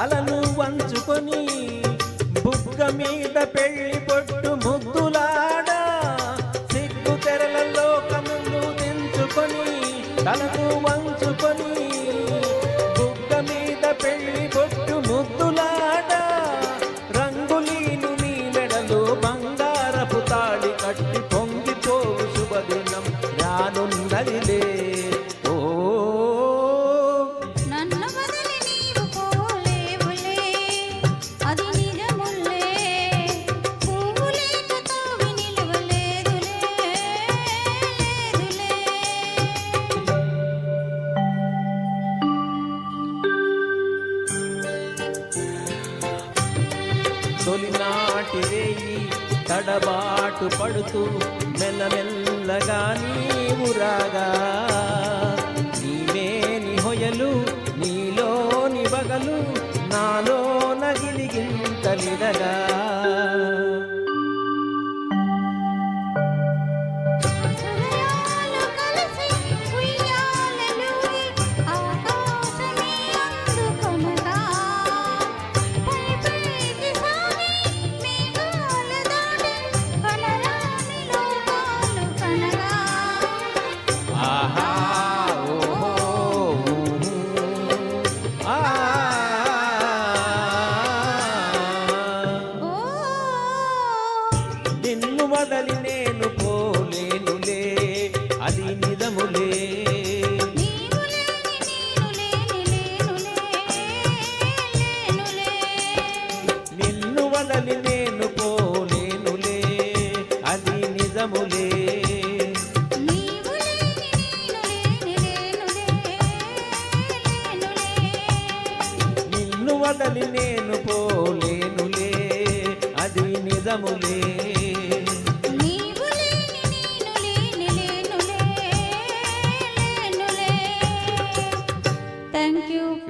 తలను వంచుకొని బుగ్గ మీద పెళ్లి పొట్టు ముద్దులాడా సిగ్గు తెరల లోకమును దించుకొని తలను వంచుకొని బుగ్గ మీద పెళ్లి పొట్టు ముద్దులాడా రంగులీను నీ మెడలో బంగారపు తాళి కట్టి పొంగిపోవు శుభదినం రానున్నదిలే. తొలినాటి రేయి తడబాటు పడుతూ మెల్లమెల్లగా నీవు రాగా నీవేని హొయలు నీలోని బగలు నాలో నగిలిగింతలిడగా నిన్ను వదలి నేను పోలేనులే అది నిజములే. నిన్ను వదలి నేను పోలేనులే అది నిజములే. నిన్ను వదలి నేను పోలేనులే అది నిజములే.